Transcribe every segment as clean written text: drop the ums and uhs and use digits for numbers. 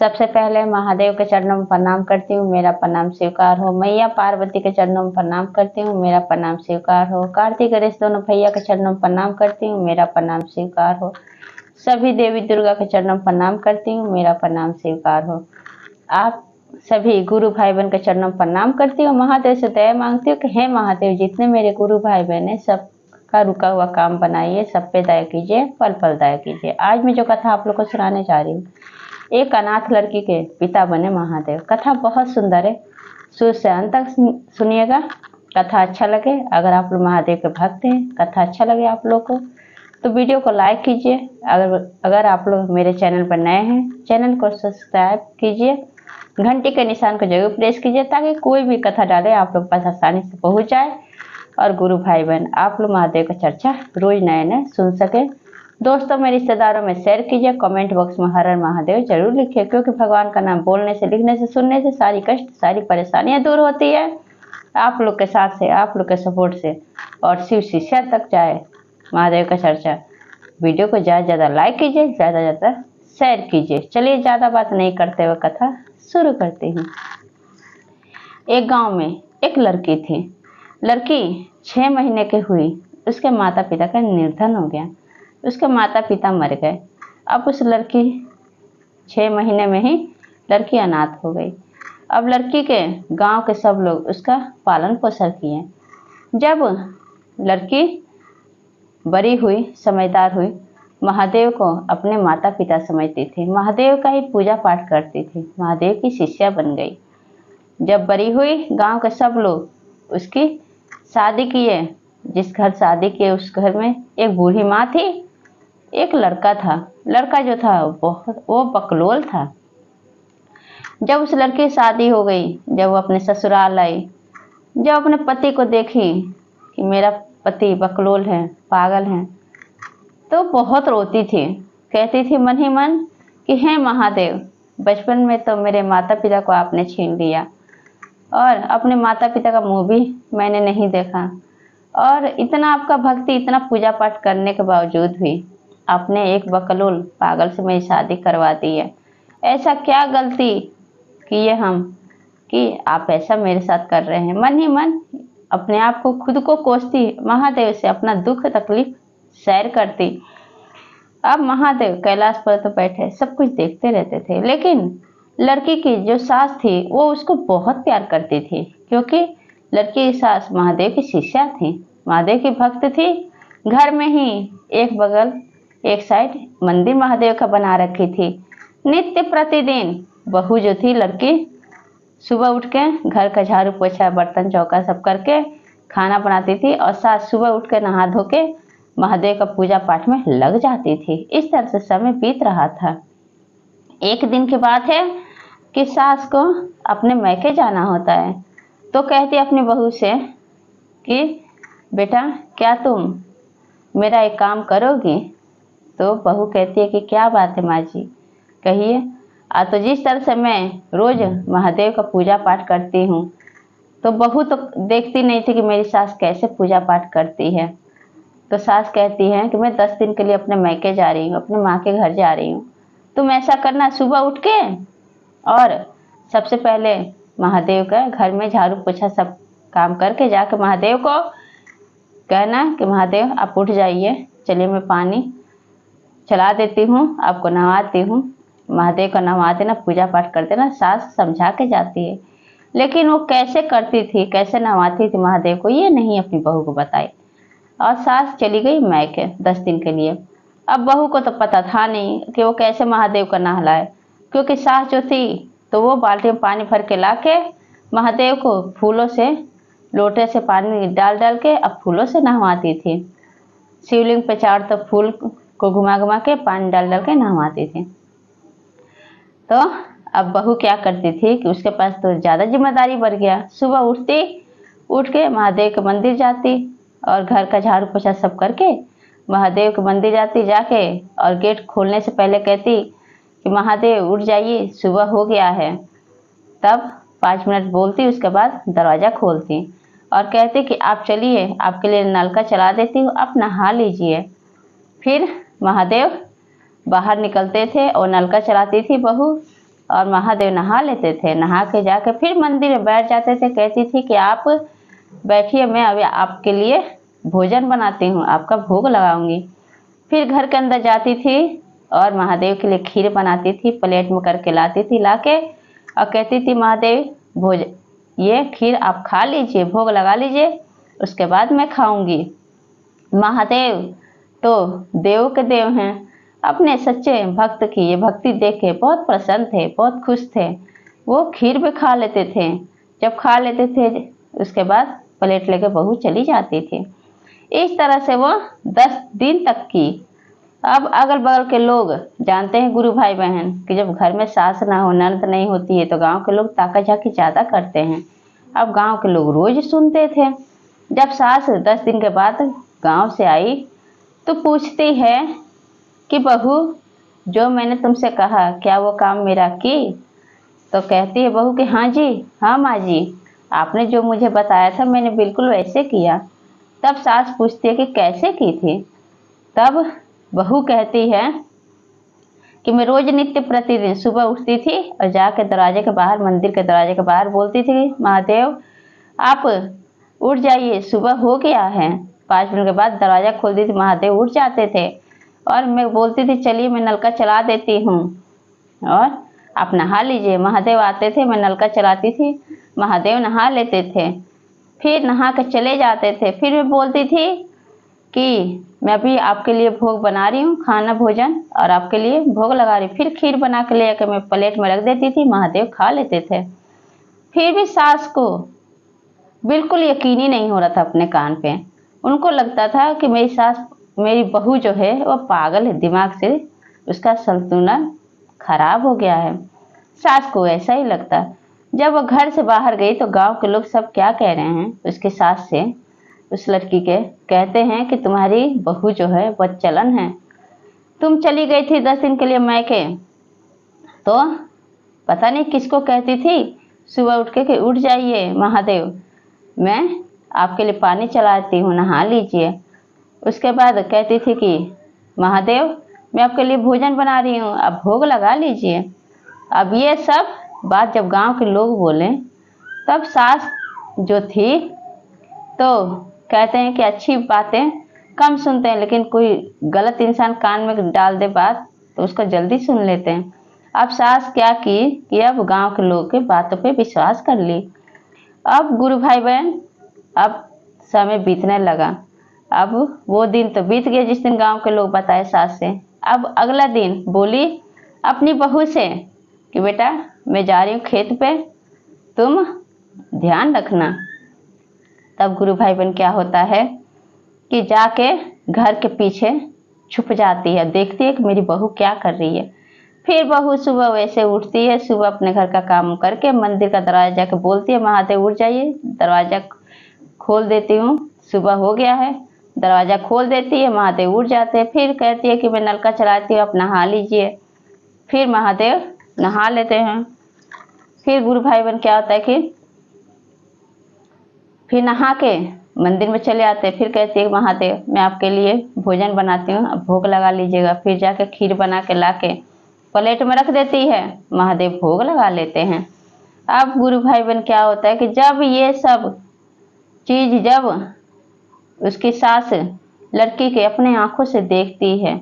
सबसे पहले महादेव के चरणों में प्रणाम करती हूँ, मेरा प्रणाम स्वीकार हो। मैया पार्वती के चरणों में प्रणाम करती हूँ, मेरा प्रणाम स्वीकार हो। कार्तिक गणेश दोनों भैया के चरणों में प्रणाम करती हूँ, मेरा प्रणाम स्वीकार हो। सभी देवी दुर्गा के चरणों में प्रणाम करती हूँ, मेरा प्रणाम स्वीकार हो। आप सभी गुरु भाई बहन के चरणों में प्रणाम करती हूँ। महादेव से दया मांगती हूँ कि हे महादेव, जितने मेरे गुरु भाई बहन है सबका रुका हुआ काम बनाइए, सब पे दया कीजिए, पल पल दया कीजिए। आज मैं जो कथा आप लोग को सुनाने जा रही हूँ, एक अनाथ लड़की के पिता बने महादेव। कथा बहुत सुंदर है, शुरू से अंत तक सुनिएगा। कथा अच्छा लगे, अगर आप लोग महादेव के भक्त हैं, कथा अच्छा लगे आप लोग को तो वीडियो को लाइक कीजिए। अगर आप लोग मेरे चैनल पर नए हैं, चैनल को सब्सक्राइब कीजिए, घंटी के निशान को जरूर प्रेस कीजिए ताकि कोई भी कथा डाले आप लोग पास आसानी से पहुंच जाए और गुरु भाई बहन आप लोग महादेव का चर्चा रोज नए नए सुन सके। दोस्तों में रिश्तेदारों में शेयर कीजिए, कमेंट बॉक्स में हर हर महादेव जरूर लिखिए, क्योंकि भगवान का नाम बोलने से, लिखने से, सुनने से सारी कष्ट, सारी परेशानियां दूर होती है। आप लोग के साथ से, आप लोग के सपोर्ट से और शिव शिष्या तक जाए महादेव का चर्चा। वीडियो को ज़्यादा ज़्यादा लाइक कीजिए, ज़्यादा ज़्यादा शेयर कीजिए। चलिए ज़्यादा बात नहीं करते हुए कथा शुरू करती हूँ। एक गांव में एक लड़की थी। लड़की 6 महीने की हुई, उसके माता पिता का निर्धन हो गया, उसके माता पिता मर गए। अब उस लड़की 6 महीने में ही लड़की अनाथ हो गई। अब लड़की के गांव के सब लोग उसका पालन पोषण किए। जब लड़की बड़ी हुई, समझदार हुई, महादेव को अपने माता पिता समझती थी, महादेव का ही पूजा पाठ करती थी, महादेव की शिष्या बन गई। जब बड़ी हुई, गांव के सब लोग उसकी शादी किए। जिस घर शादी किए उस घर में एक बूढ़ी माँ थी, एक लड़का था। लड़का जो था वो बकलोल था। जब उस लड़की की शादी हो गई, जब वो अपने ससुराल आई, जब अपने पति को देखी कि मेरा पति बकलोल है, पागल है, तो बहुत रोती थी। कहती थी मन ही मन कि हे महादेव, बचपन में तो मेरे माता पिता को आपने छीन लिया और अपने माता पिता का मुंह भी मैंने नहीं देखा, और इतना आपका भक्ति, इतना पूजा पाठ करने के बावजूद भी आपने एक बकलोल पागल से मेरी शादी करवा दी है। ऐसा क्या गलती की है हम कि आप ऐसा मेरे साथ कर रहे हैं। मन ही मन अपने आप को, खुद को कोसती, महादेव से अपना दुख तकलीफ शेयर करती। अब महादेव कैलाश पर तो बैठे सब कुछ देखते रहते थे, लेकिन लड़की की जो सास थी वो उसको बहुत प्यार करती थी, क्योंकि लड़की की सास महादेव की शिष्या थी, महादेव की भक्त थी। घर में ही एक बगल, एक साइड मंदिर महादेव का बना रखी थी। नित्य प्रतिदिन बहू जो थी लड़की, सुबह उठ के घर का झाड़ू पोछा, बर्तन चौका सब करके खाना बनाती थी, और सास सुबह उठ के नहा धो के महादेव का पूजा पाठ में लग जाती थी। इस तरह से समय बीत रहा था। एक दिन की बात है कि सास को अपने मैके जाना होता है, तो कहती अपनी बहू से कि बेटा, क्या तुम मेरा एक काम करोगी? तो बहू कहती है कि क्या बात है माँ जी, कहिए। तो जिस तरह से मैं रोज महादेव का पूजा पाठ करती हूँ, तो बहू तो देखती नहीं थी कि मेरी सास कैसे पूजा पाठ करती है। तो सास कहती है कि मैं 10 दिन के लिए अपने मैके जा रही हूँ, अपने माँ के घर जा रही हूँ। तुम ऐसा करना, सुबह उठ के और सबसे पहले महादेव का घर में झाड़ू पोछा सब काम करके जाकर महादेव को कहना कि महादेव आप उठ जाइए, चलिए मैं पानी चला देती हूँ, आपको नहवाती हूँ। महादेव को नहवा देना, पूजा पाठ कर देना। सास समझा के जाती है, लेकिन वो कैसे करती थी, कैसे नहवाती थी महादेव को, ये नहीं अपनी बहू को बताई। और सास चली गई मैके 10 दिन के लिए। अब बहू को तो पता था नहीं कि वो कैसे महादेव को नहलाए, क्योंकि सास जो थी तो वो बाल्टी में पानी भर के ला के महादेव को फूलों से, लोटे से पानी डाल डाल के अब फूलों से नहवाती थी। शिवलिंग पे चार तो फूल को घुमा घुमा के पानी डाल डाल के नहवाती थी। तो अब बहू क्या करती थी कि उसके पास तो ज़्यादा जिम्मेदारी बढ़ गया। सुबह उठ के महादेव के मंदिर जाती और घर का झाड़ू पोछा सब करके महादेव के मंदिर जाती, जाके और गेट खोलने से पहले कहती कि महादेव उठ जाइए, सुबह हो गया है। तब 5 मिनट बोलती, उसके बाद दरवाज़ा खोलती और कहती कि आप चलिए, आपके लिए नलका चला देती हूँ, आप नहा लीजिए। फिर महादेव बाहर निकलते थे और नलका चलाती थी बहू, और महादेव नहा लेते थे। नहा के जाके फिर मंदिर में बैठ जाते थे। कहती थी कि आप बैठिए, मैं अभी आपके लिए भोजन बनाती हूँ, आपका भोग लगाऊंगी। फिर घर के अंदर जाती थी और महादेव के लिए खीर बनाती थी, प्लेट में करके लाती थी, लाके और कहती थी महादेव ये खीर आप खा लीजिए, भोग लगा लीजिए, उसके बाद मैं खाऊंगी। महादेव तो देव के देव हैं, अपने सच्चे भक्त की ये भक्ति देख के बहुत प्रसन्न थे, बहुत खुश थे। वो खीर भी खा लेते थे। जब खा लेते थे उसके बाद प्लेट लेके बहू चली जाती थी। इस तरह से वो 10 दिन तक की। अब अगल बगल के लोग जानते हैं गुरु भाई बहन कि जब घर में सास ना हो, ननद नहीं होती है, तो गांव के लोग ताका झाकी ज़्यादा करते हैं। अब गांव के लोग रोज सुनते थे। जब सास 10 दिन के बाद गांव से आई तो पूछती है कि बहू, जो मैंने तुमसे कहा क्या वो काम मेरा की? तो कहती है बहू कि हाँ जी, हाँ माँ जी, आपने जो मुझे बताया था मैंने बिल्कुल वैसे किया। तब सास पूछती है कि कैसे की थी? तब बहू कहती है कि मैं रोज नित्य प्रतिदिन सुबह उठती थी और जाकर दरवाजे के बाहर, मंदिर के दरवाजे के बाहर बोलती थी, महादेव आप उठ जाइए, सुबह हो गया है। 5 मिनट के बाद दरवाजा खोलती थी, महादेव उठ जाते थे और मैं बोलती थी चलिए मैं नलका चला देती हूँ और आप नहा लीजिए। महादेव आते थे, मैं नलका चलाती थी, महादेव नहा लेते थे, फिर नहा कर चले जाते थे। फिर मैं बोलती थी कि मैं अभी आपके लिए भोग बना रही हूँ, खाना भोजन, और आपके लिए भोग लगा रही हूँ। फिर खीर बना के ले आकर मैं प्लेट में रख देती थी, महादेव खा लेते थे। फिर भी सास को बिल्कुल यकीन ही नहीं हो रहा था अपने कान पे। उनको लगता था कि मेरी सास, मेरी बहू जो है वो पागल है, दिमाग से उसका संतुलन खराब हो गया है। सास को ऐसा ही लगता। जब वो घर से बाहर गई तो गांव के लोग सब क्या कह रहे हैं उसके सास से, उस लड़की के, कहते हैं कि तुम्हारी बहू जो है बदचलन है। तुम चली गई थी 10 दिन के लिए मैके, तो पता नहीं किसको कहती थी सुबह उठ के कि उठ जाइए महादेव, मैं आपके लिए पानी चलाती हूँ, नहा लीजिए। उसके बाद कहती थी कि महादेव मैं आपके लिए भोजन बना रही हूँ, आप भोग लगा लीजिए। अब ये सब बात जब गांव के लोग बोले तब सास जो थी तो कहते हैं कि अच्छी बातें कम सुनते हैं, लेकिन कोई गलत इंसान कान में डाल दे बात तो उसको जल्दी सुन लेते हैं। अब सास क्या की कि अब गांव के लोगों के बातों पे विश्वास कर ली। अब गुरु भाई बहन, अब समय बीतने लगा। अब वो दिन तो बीत गया जिस दिन गांव के लोग बताए सास से। अब अगला दिन बोली अपनी बहू से कि बेटा मैं जा रही हूँ खेत पे, तुम ध्यान रखना। तब गुरु भाई बहन क्या होता है कि जाके घर के पीछे छुप जाती है, देखती है कि मेरी बहू क्या कर रही है। फिर बहू सुबह वैसे उठती है, सुबह अपने घर का काम करके मंदिर का दरवाजा जाके बोलती है महादेव उठ जाइए, दरवाजा खोल देती हूँ, सुबह हो गया है। दरवाजा खोल देती है, महादेव उठ जाते हैं। फिर कहती है कि मैं नलका चलाती हूँ, आप नहा लीजिए। फिर महादेव नहा लेते हैं। फिर गुरु भाई बहन क्या होता है कि फिर नहा के मंदिर में चले आते हैं। फिर कहती है महादेव मैं आपके लिए भोजन बनाती हूँ, अब भोग लगा लीजिएगा। फिर जाके खीर बना के ला के प्लेट में रख देती है, महादेव भोग लगा लेते हैं। अब गुरु भाई बहन क्या होता है कि जब ये सब चीज जब उसकी सास लड़की के अपने आंखों से देखती है,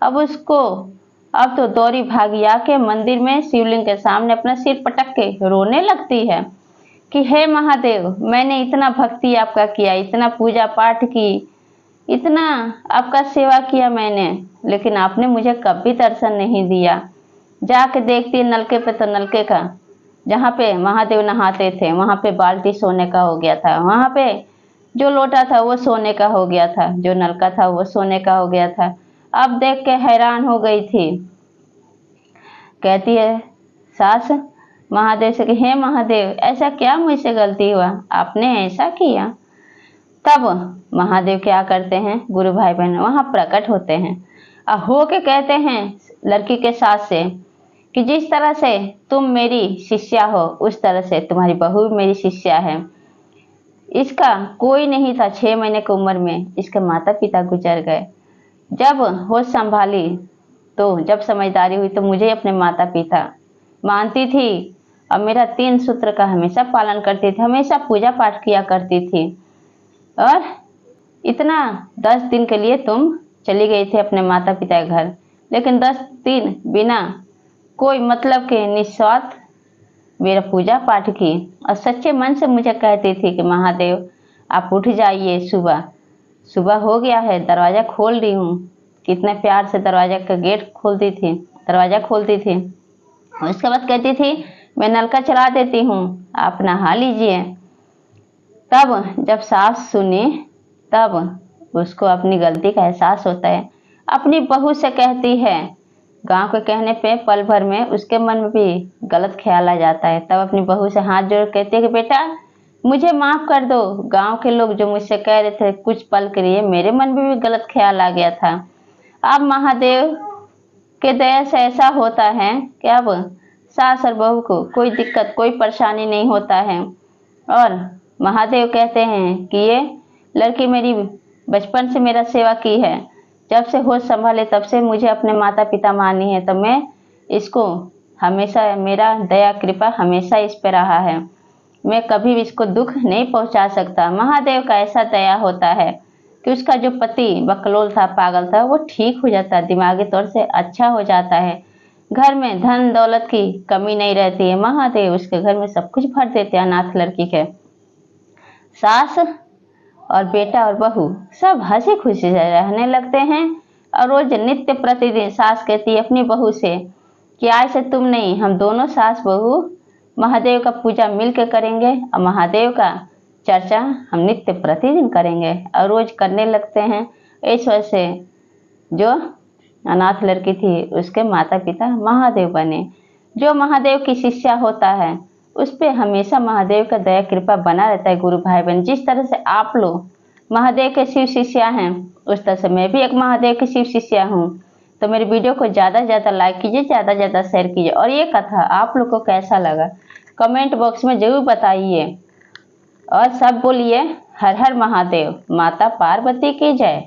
अब उसको अब तो दौड़ी भागी आके मंदिर में शिवलिंग के सामने अपना सिर पटक के रोने लगती है कि हे महादेव मैंने इतना भक्ति आपका किया, इतना पूजा पाठ की, इतना आपका सेवा किया मैंने, लेकिन आपने मुझे कभी दर्शन नहीं दिया। जाके देखती है नलके पे तो नलके का जहाँ पे महादेव नहाते थे वहाँ पे बाल्टी सोने का हो गया था, वहाँ पे जो लोटा था वो सोने का हो गया था, जो नलका था वो सोने का हो गया था। अब देख के हैरान हो गई थी। कहती है सास महादेव से कि हे महादेव ऐसा क्या मुझसे गलती हुआ, आपने ऐसा किया। तब महादेव क्या करते हैं, गुरु भाई बहन वहाँ प्रकट होते हैं और हो के कहते हैं लड़की के सास से कि जिस तरह से तुम मेरी शिष्या हो उस तरह से तुम्हारी बहू मेरी शिष्या है। इसका कोई नहीं था, 6 महीने की उम्र में इसके माता पिता गुजर गए। जब होश संभाली तो जब समझदारी हुई तो मुझे अपने माता पिता मानती थी और मेरा 3 सूत्र का हमेशा पालन करती थी, हमेशा पूजा पाठ किया करती थी। और इतना 10 दिन के लिए तुम चली गई थी अपने माता पिता के घर, लेकिन 10 दिन बिना कोई मतलब के निस्वार्थ मेरा पूजा पाठ की और सच्चे मन से मुझे कहती थी कि महादेव आप उठ जाइए, सुबह सुबह हो गया है, दरवाज़ा खोल रही हूँ। कितने प्यार से दरवाज़ा का गेट खोलती थी, दरवाज़ा खोलती थी। उसके बाद कहती थी मैं नलका चला देती हूँ, आप नहा लीजिए। तब जब सास सुनी तब उसको अपनी गलती का एहसास होता है। अपनी बहू से कहती है, गांव के कहने पे पल भर में उसके मन में भी गलत ख्याल आ जाता है। तब अपनी बहू से हाथ जोड़ कहती है कि बेटा मुझे माफ कर दो, गांव के लोग जो मुझसे कह रहे थे कुछ पल के लिए मेरे मन में भी गलत ख्याल आ गया था। अब महादेव के दया से ऐसा होता है कि अब सास और बहू को कोई दिक्कत कोई परेशानी नहीं होता है। और महादेव कहते हैं कि ये लड़की मेरी बचपन से मेरा सेवा की है, जब से होश संभाले तब से मुझे अपने माता पिता मानी है, तो मैं इसको हमेशा, मेरा दया कृपा हमेशा इस पे रहा है, मैं कभी भी इसको दुख नहीं पहुंचा सकता। महादेव का ऐसा दया होता है कि उसका जो पति बकलोल था, पागल था, वो ठीक हो जाता है, दिमागी तौर से अच्छा हो जाता है। घर में धन दौलत की कमी नहीं रहती है, महादेव उसके घर में सब कुछ भर देते हैं। अनाथ लड़की के सास और बेटा और बहू सब हंसी खुशी से रहने लगते हैं। और रोज नित्य प्रतिदिन सास कहती है अपनी बहू से कि आज से तुम नहीं, हम दोनों सास बहू महादेव का पूजा मिल के करेंगे और महादेव का चर्चा हम नित्य प्रतिदिन करेंगे। और रोज करने लगते हैं। इस वजह से जो अनाथ लड़की थी उसके माता पिता महादेव बने। जो महादेव की शिष्या होता है उस पर हमेशा महादेव का दया कृपा बना रहता है। गुरु भाई बहन, जिस तरह से आप लोग महादेव के शिव शिष्या हैं, उस तरह से मैं भी एक महादेव की शिव शिष्या हूँ। तो मेरे वीडियो को ज़्यादा से ज़्यादा लाइक कीजिए, ज़्यादा से ज़्यादा शेयर कीजिए। और ये कथा आप लोग को कैसा लगा कमेंट बॉक्स में ज़रूर बताइए। और सब बोलिए हर हर महादेव, माता पार्वती की जय।